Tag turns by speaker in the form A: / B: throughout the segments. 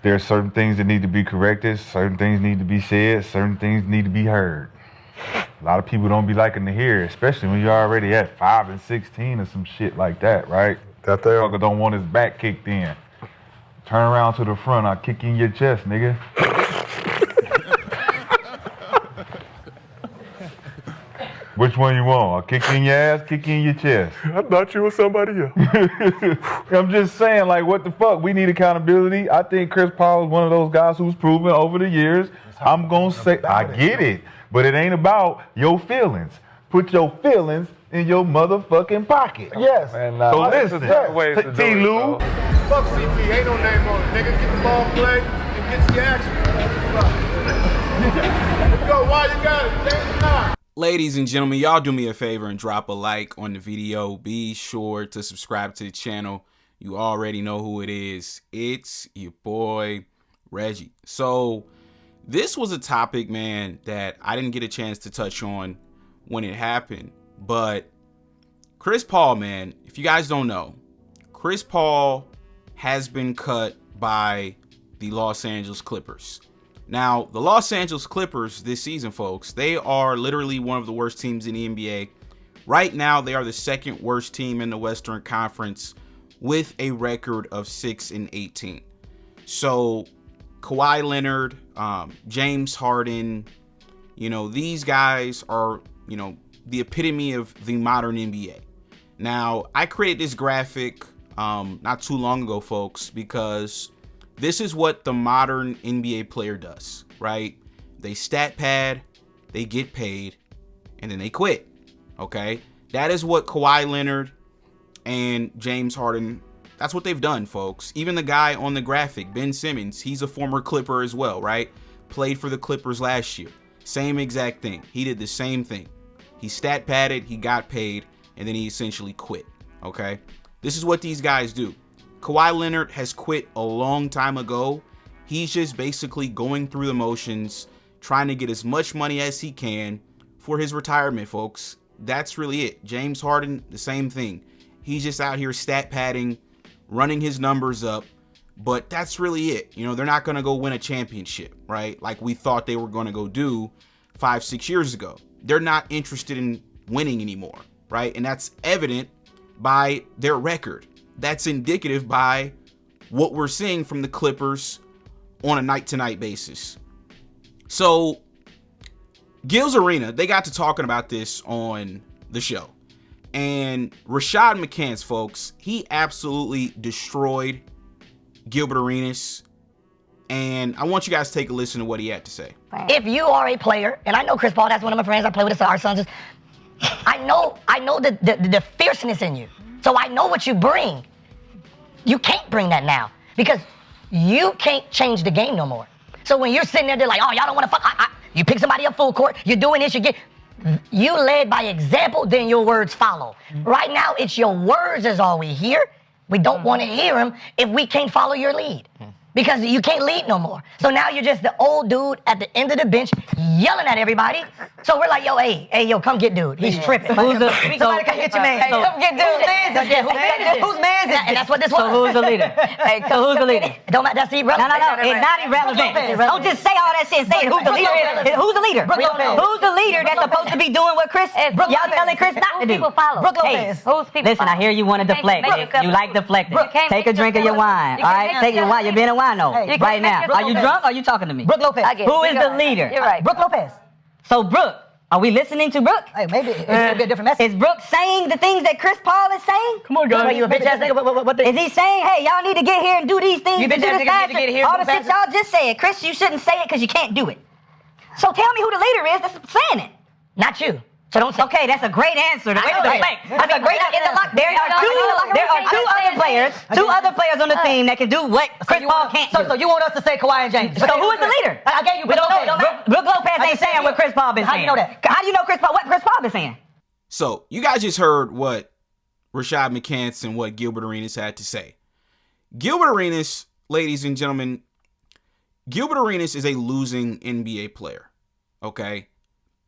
A: There's certain things that need to be corrected, certain things need to be said, certain things need to be heard. A lot of people don't be liking to hear it, especially when you're already at 5 and 16 or some shit like that, right?
B: That there.
A: Fucker don't want his back kicked in. Turn around to the front, I'll kick you in your chest, nigga. Which one you want? I'll kick you in your ass, kick you in your chest.
B: I thought you were somebody else.
A: I'm just saying, like, what the fuck? We need accountability. I think Chris Paul is one of those guys who's proven over the years. I'm going to say, I get it, but it ain't about your feelings. Put your feelings in your motherfucking pocket.
B: Yes.
C: Man,
A: So
C: there's
A: listen,
C: different ways to do it,
A: T-Lou.
C: though.
B: Fuck CP, ain't no name on it, nigga. Get the ball played and get the action. Let's go, why you got it? Change the time.
D: Ladies and gentlemen, y'all do me a favor and drop a like on the video. Be sure to subscribe to the channel. You already know who it is. It's your boy, Reggie. So this was a topic, man, that I didn't get a chance to touch on when it happened. But Chris Paul, man, if you guys don't know, Chris Paul has been cut by the Los Angeles Clippers. Now, the Los Angeles Clippers this season, folks, they are literally one of the worst teams in the NBA. Right now, they are the second worst team in the Western Conference with a record of 6-18. So, Kawhi Leonard, James Harden, you know, these guys are, you know, the epitome of the modern NBA. Now, I created this graphic not too long ago, folks, because this is what the modern NBA player does, right? They stat pad, they get paid, and then they quit, okay? That is what Kawhi Leonard and James Harden, that's what they've done, folks. Even the guy on the graphic, Ben Simmons, he's a former Clipper as well, right? Played for the Clippers last year. Same exact thing. He did the same thing. He stat padded, he got paid, and then he essentially quit, okay? This is what these guys do. Kawhi Leonard has quit a long time ago. He's just basically going through the motions, trying to get as much money as he can for his retirement, folks. That's really it. James Harden, the same thing. He's just out here stat padding, running his numbers up, but that's really it. You know, they're not going to go win a championship, right? Like we thought they were going to go do 5-6 years ago. They're not interested in winning anymore, right? And that's evident by their record. That's indicative by what we're seeing from the Clippers on a night-to-night basis. So, Gil's Arena, they got to talking about this on the show. And Rashad McCants, folks, he absolutely destroyed Gilbert Arenas. And I want you guys to take a listen to what he had to say.
E: If you are a player, and I know Chris Paul, that's one of my friends, I play with our sons. I know the fierceness in you. So I know what you bring. You can't bring that now because you can't change the game no more. So when you're sitting there, they're like, oh, y'all don't want to fuck. You pick somebody up full court, you're doing this, you led by example, then your words follow. Right now, it's your words is all we hear. We don't want to hear them if we can't follow your lead. Because you can't lead no more. So now you're just the old dude at the end of the bench yelling at everybody. So we're like, yo, hey, come get dude. He's tripping.
F: Somebody
E: come get your man.
F: Come get dude.
E: Whose man is it? And that's what this was.
F: So who's the leader? So who's the leader?
E: Don't matter. That's irrelevant.
F: No. It's not irrelevant. Don't just say all that shit and say it. Who's the leader? Who's the leader? Who's the leader that's supposed to be doing what Chris? Y'all telling Chris not to do.
G: People follow.
F: Hey, listen, I hear you want to deflect. You like deflecting. Take a drink of your wine. All right, take your wine. You're being a wino right now. Are you drunk or are you talking to me?
E: Brooke Lopez.
F: Who is the leader?
G: You're right.
E: Brooke Lopez.
F: So Brooke, are we listening to Brooke?
E: Hey, maybe it's gonna be a different message.
F: Is Brooke saying the things that Chris Paul is saying?
E: Come on, guys. You a bitch ass nigga.
F: Is he saying, hey, y'all need to get here and do these things?
E: You bitch ass nigga need to get here.
F: All the shit y'all just said. Chris, you shouldn't say it because you can't do it. So tell me who the leader is that's saying it.
E: Not you. So don't say.
F: Okay, that's a great answer. That's a great answer. There are two other players on the team that can do what Chris Paul can't do.
E: So you want us to say Kawhi and James?
F: So who is the leader?
E: I gave you. We don't know.
F: Brooke Lopez ain't saying what Chris Paul been saying.
E: How you know that?
F: How do you know what Chris Paul been saying?
D: So you guys just heard what Rashad McCants and what Gilbert Arenas had to say. Gilbert Arenas, ladies and gentlemen, Gilbert Arenas is a losing NBA player. Okay?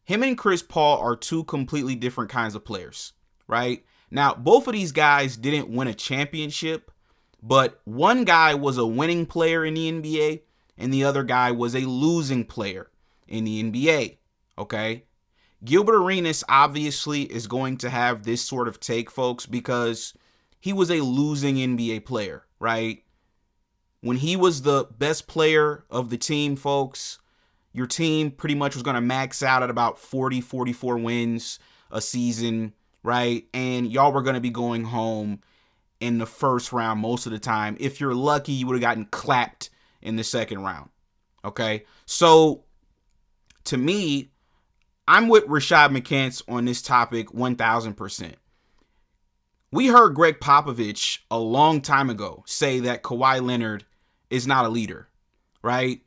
D: Him and Chris Paul are two completely different kinds of players, right? Now, both of these guys didn't win a championship, But one guy was a winning player in the NBA, and the other guy was a losing player in the NBA, okay? Gilbert Arenas obviously is going to have this sort of take, folks, because he was a losing NBA player, right? When he was the best player of the team, folks, your team pretty much was going to max out at about 40, 44 wins a season, right? And y'all were going to be going home in the first round most of the time. If you're lucky, you would have gotten clapped in the second round, okay? So, to me, I'm with Rashad McCants on this topic 1,000%. We heard Greg Popovich a long time ago say that Kawhi Leonard is not a leader, right?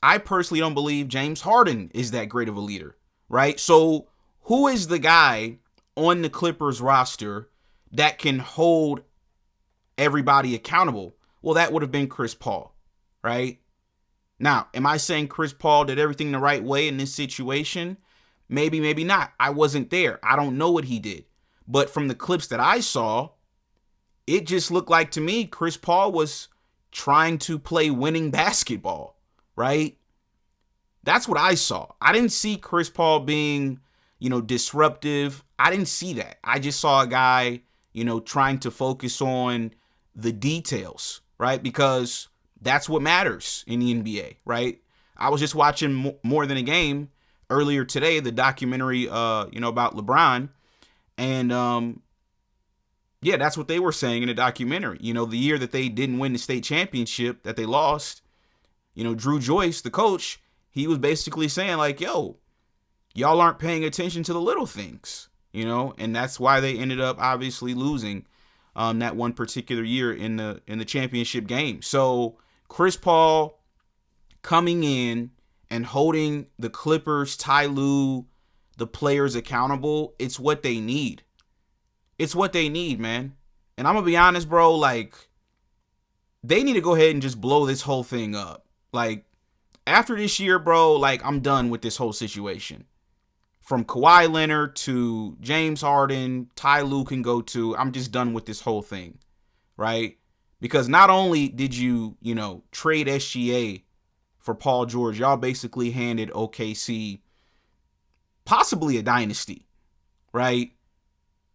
D: I personally don't believe James Harden is that great of a leader, right? So who is the guy on the Clippers roster that can hold everybody accountable? Well, that would have been Chris Paul, right? Now, am I saying Chris Paul did everything the right way in this situation? Maybe, maybe not. I wasn't there. I don't know what he did. But from the clips that I saw, it just looked like to me Chris Paul was trying to play winning basketball, right? That's what I saw. I didn't see Chris Paul being, disruptive. I didn't see that. I just saw a guy, trying to focus on the details, right? Because that's what matters in the NBA, right? I was just watching More Than a Game earlier today, the documentary, about LeBron. And, yeah, that's what they were saying in the documentary. The year that they didn't win the state championship, that they lost, Drew Joyce, the coach, he was basically saying like, yo, y'all aren't paying attention to the little things, and that's why they ended up obviously losing that one particular year in the championship game. So Chris Paul coming in and holding the Clippers, Ty Lue, the players accountable, it's what they need. It's what they need, man. And I'm going to be honest, bro, like, they need to go ahead and just blow this whole thing up. Like, after this year, bro, like, I'm done with this whole situation. From Kawhi Leonard to James Harden, Ty Lue can go to, I'm just done with this whole thing, right? Because not only did you, trade SGA for Paul George, y'all basically handed OKC possibly a dynasty, right?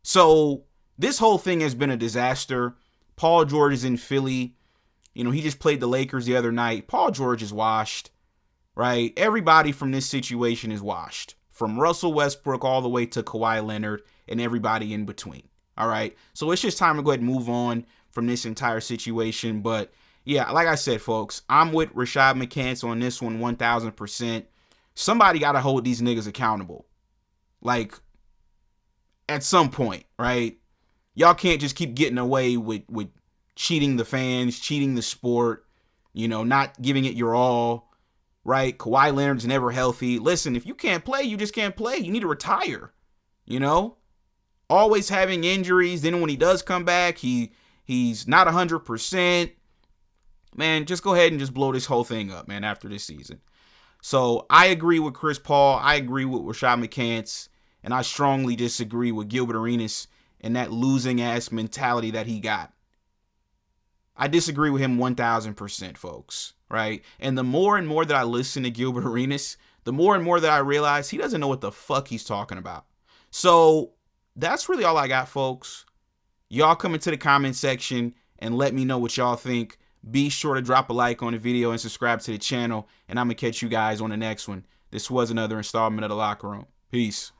D: So this whole thing has been a disaster. Paul George is in Philly. He just played the Lakers the other night. Paul George is washed, right? Everybody from this situation is washed. From Russell Westbrook all the way to Kawhi Leonard and everybody in between, all right? So it's just time to go ahead and move on from this entire situation. But, yeah, like I said, folks, I'm with Rashad McCants on this one 1,000%. Somebody got to hold these niggas accountable. Like, at some point, right? Y'all can't just keep getting away with cheating the fans, cheating the sport, not giving it your all, right? Kawhi Leonard's never healthy. Listen, if you can't play, you just can't play. You need to retire, Always having injuries. Then when he does come back, he's not 100%. Man, just go ahead and just blow this whole thing up, man, after this season. So I agree with Chris Paul. I agree with Rashad McCants. And I strongly disagree with Gilbert Arenas and that losing ass mentality that he got. I disagree with him 1,000%, folks, right? And the more and more that I listen to Gilbert Arenas, the more and more that I realize he doesn't know what the fuck he's talking about. So that's really all I got, folks. Y'all come into the comment section and let me know what y'all think. Be sure to drop a like on the video and subscribe to the channel. And I'm going to catch you guys on the next one. This was another installment of The Locker Room. Peace.